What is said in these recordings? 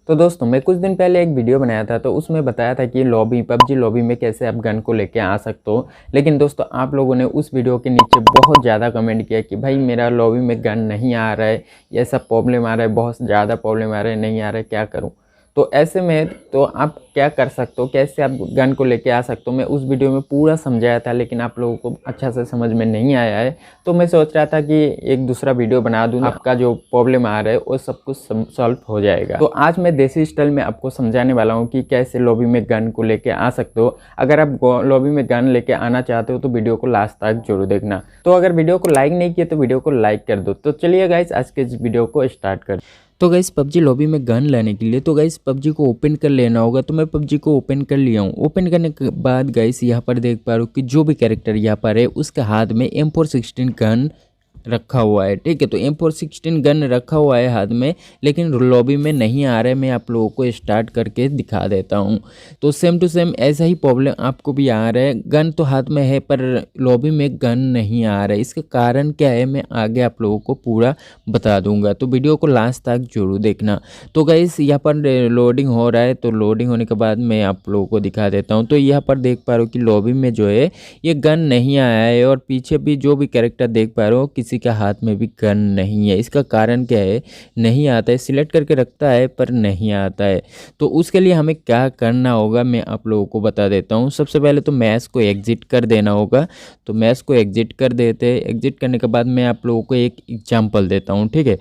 तो दोस्तों मैं कुछ दिन पहले एक वीडियो बनाया था, तो उसमें बताया था कि पबजी लॉबी में कैसे आप गन को लेके आ सकते हो। लेकिन दोस्तों आप लोगों ने उस वीडियो के नीचे बहुत ज़्यादा कमेंट किया कि भाई मेरा लॉबी में गन नहीं आ रहा है, ये सब प्रॉब्लम आ रहा है, बहुत ज़्यादा प्रॉब्लम आ रहा है, नहीं आ रहा है, क्या करूँ। तो ऐसे में तो आप क्या कर सकते हो, कैसे आप गन को लेके आ सकते हो, मैं उस वीडियो में पूरा समझाया था, लेकिन आप लोगों को अच्छा से समझ में नहीं आया है। तो मैं सोच रहा था कि एक दूसरा वीडियो बना दूँ, आपका जो प्रॉब्लम आ रहा है वो सब कुछ सॉल्व हो जाएगा। तो आज मैं देसी स्टाइल में आपको समझाने वाला हूँ कि कैसे लॉबी में गन को लेके आ सकते हो। अगर आप लॉबी में गन लेके आना चाहते हो तो वीडियो को लास्ट तक जरूर देखना। तो अगर वीडियो को लाइक नहीं किया तो वीडियो को लाइक कर दो। तो चलिए गाइस आज के इस वीडियो को स्टार्ट कर। तो गाइस पबजी लॉबी में गन लाने के लिए तो गाइस पबजी को ओपन कर लेना होगा। तो मैं पबजी को ओपन कर लिया हूँ। ओपन करने के बाद गाइस यहाँ पर देख पा रहे हो कि जो भी कैरेक्टर यहाँ पर है उसके हाथ में M416 गन रखा हुआ है। ठीक है, तो M416 गन रखा हुआ है हाथ में, लेकिन लॉबी में नहीं आ रहा है। मैं आप लोगों को स्टार्ट करके दिखा देता हूं। तो सेम टू सेम ऐसा ही प्रॉब्लम आपको भी आ रहा है। गन तो हाथ में है पर लॉबी में गन नहीं आ रहा है। इसका कारण क्या है मैं आगे आप लोगों को पूरा बता दूंगा, तो वीडियो को लास्ट तक जरूर देखना। तो गाइस यहाँ पर लोडिंग हो रहा है, तो लोडिंग होने के बाद मैं आप लोगों को दिखा देता हूँ। तो यहाँ पर देख पा रहे हो कि लॉबी में जो है ये गन नहीं आया है, और पीछे भी जो भी कैरेक्टर देख पा रहे हो किसी का हाथ में भी गन नहीं है। इसका कारण क्या है, नहीं आता है, सिलेक्ट करके रखता है पर नहीं आता है। तो उसके लिए हमें क्या करना होगा मैं आप लोगों को बता देता हूँ। सबसे पहले तो मैच को एग्जिट कर देना होगा। तो मैच को एग्जिट कर देते हैं। एग्जिट करने के बाद मैं आप लोगों को एक एग्जांपल देता हूँ। ठीक है,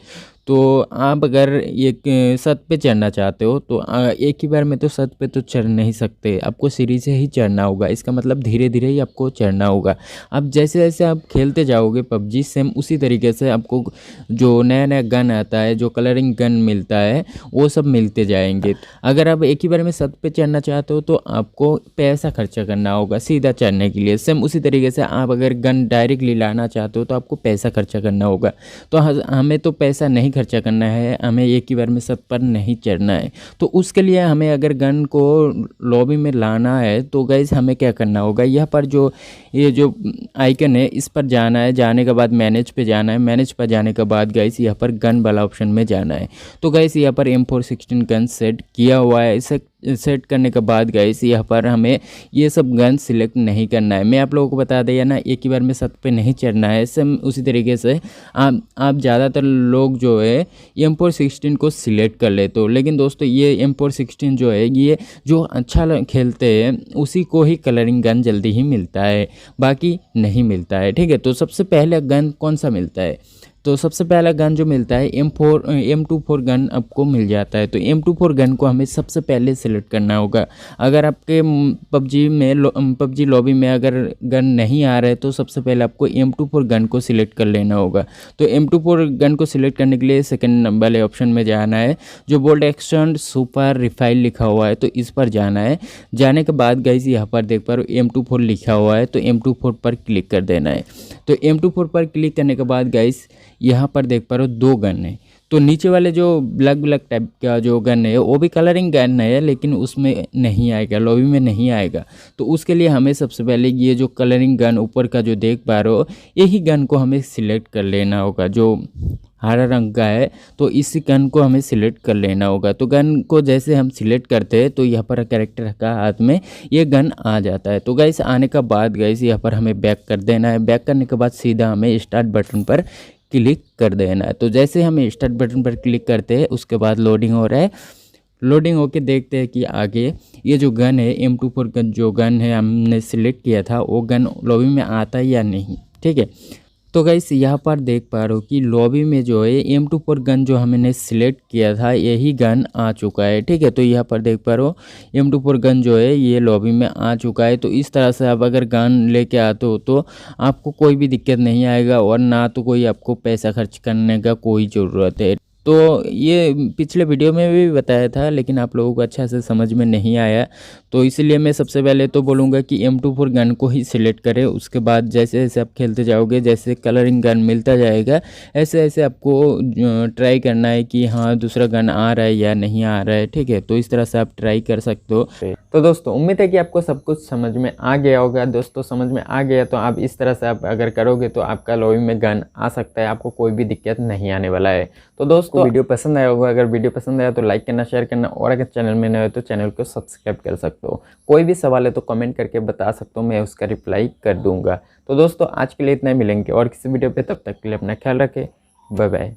तो आप अगर एक छत पे चढ़ना चाहते हो तो एक ही बार में तो छत पे तो चढ़ नहीं सकते, आपको सीढ़ी से ही चढ़ना होगा। इसका मतलब धीरे धीरे ही आपको चढ़ना होगा। अब जैसे जैसे आप खेलते जाओगे पबजी, सेम उसी तरीके से आपको जो नया नया गन आता है, जो कलरिंग गन मिलता है, वो सब मिलते जाएंगे। अगर आप एक ही बार में छत पे चढ़ना चाहते हो तो आपको पैसा खर्चा करना होगा सीधा चढ़ने के लिए। सेम उसी तरीके से आप अगर गन डायरेक्टली लाना चाहते हो तो आपको पैसा खर्चा करना होगा। तो हमें तो पैसा नहीं खर्चा करना है, हमें एक ही बार में छत पर नहीं चढ़ना है। तो उसके लिए हमें अगर गन को लॉबी में लाना है तो गाइस हमें क्या करना होगा, यहाँ पर जो ये जो आइकन है इस पर जाना है। जाने के बाद मैनेज पे जाना है। मैनेज पर जाने के बाद गाइस यहाँ पर गन वाला ऑप्शन में जाना है। तो गाइस यहाँ पर M416 गन सेट किया हुआ है। इसे सेट करने के बाद गाइस यहाँ पर हमें ये सब गन सिलेक्ट नहीं करना है। मैं आप लोगों को बता दिया ना, एक ही बार में छत पे नहीं चढ़ना है। सेम उसी तरीके से आप ज़्यादातर लोग जो है M416 को सिलेक्ट कर लेते हो, लेकिन दोस्तों ये M416 जो है ये जो अच्छा खेलते हैं उसी को ही कलरिंग गन जल्दी ही मिलता है, बाकी नहीं मिलता है। ठीक है, तो सबसे पहले गन कौन सा मिलता है, तो सबसे पहला गन जो मिलता है M24 गन आपको मिल जाता है। तो M24 गन को हमें सबसे पहले सिलेक्ट करना होगा। अगर आपके पबजी लॉबी में अगर गन नहीं आ रहा है तो सबसे पहले आपको M24 गन को सिलेक्ट कर लेना होगा। तो M24 गन को सिलेक्ट करने के लिए सेकंड नंबर वाले ऑप्शन में जाना है, जो बोल्ड एक्सटेंड सुपर रिफाइल लिखा हुआ है, तो इस पर जाना है। जाने के बाद गाइस यहाँ पर देख पा रहे हो M24 लिखा हुआ है, तो M24 पर क्लिक कर देना है। तो M24 पर क्लिक करने के बाद गाइस यहाँ पर देख पा रहे हो दो गन है। तो नीचे वाले जो ब्लैक ब्लैक टाइप का जो गन है वो भी कलरिंग गन है, लेकिन उसमें नहीं आएगा, लॉबी में नहीं आएगा। तो उसके लिए हमें सबसे पहले ये जो कलरिंग गन ऊपर का जो देख पा रहे हो यही गन को हमें सिलेक्ट कर लेना होगा, जो हरा रंग का है। तो इसी गन को हमें सिलेक्ट कर लेना होगा। तो गन को जैसे हम सिलेक्ट करते हैं तो यहाँ पर कैरेक्टर का हाथ में ये गन आ जाता है। तो गाइस आने का बाद गाइस यहाँ पर हमें बैक कर देना है। बैक करने के बाद सीधा हमें स्टार्ट बटन पर क्लिक कर देना है। तो जैसे हम स्टार्ट बटन पर क्लिक करते हैं उसके बाद लोडिंग हो रहा है। लोडिंग होके देखते हैं कि आगे ये जो गन है M24 गन, जो गन है हमने सिलेक्ट किया था वो गन लॉबी में आता है या नहीं। ठीक है, तो गाइस यहाँ पर देख पा रहे हो कि लॉबी में जो है M24 गन जो हमने सिलेक्ट किया था यही गन आ चुका है। ठीक है, तो यहाँ पर देख पा रहे हो M24 गन जो है ये लॉबी में आ चुका है। तो इस तरह से आप अगर गन लेके आते हो तो आपको कोई भी दिक्कत नहीं आएगा, और ना तो कोई आपको पैसा खर्च करने का कोई ज़रूरत है। तो ये पिछले वीडियो में भी बताया था, लेकिन आप लोगों को अच्छा से समझ में नहीं आया। तो इसलिए मैं सबसे पहले तो बोलूँगा कि M24 गन को ही सिलेक्ट करें। उसके बाद जैसे जैसे आप खेलते जाओगे, जैसे कलरिंग गन मिलता जाएगा, ऐसे ऐसे आपको ट्राई करना है कि हाँ दूसरा गन आ रहा है या नहीं आ रहा है। ठीक है, तो इस तरह से आप ट्राई कर सकते हो। तो दोस्तों उम्मीद है कि आपको सब कुछ समझ में आ गया होगा। दोस्तों समझ में आ गया तो आप इस तरह से आप अगर करोगे तो आपका लॉबी में गन आ सकता है, आपको कोई भी दिक्कत नहीं आने वाला है। तो दोस्तों आपको वीडियो पसंद आया होगा। अगर वीडियो पसंद आया तो लाइक करना, शेयर करना, और अगर चैनल में नए हो तो चैनल को सब्सक्राइब कर सकते हो। कोई भी सवाल है तो कमेंट करके बता सकते हो, मैं उसका रिप्लाई कर दूंगा। तो दोस्तों आज के लिए इतना ही, मिलेंगे और किसी वीडियो पे, तब तक के लिए अपना ख्याल रखें। Bye bye.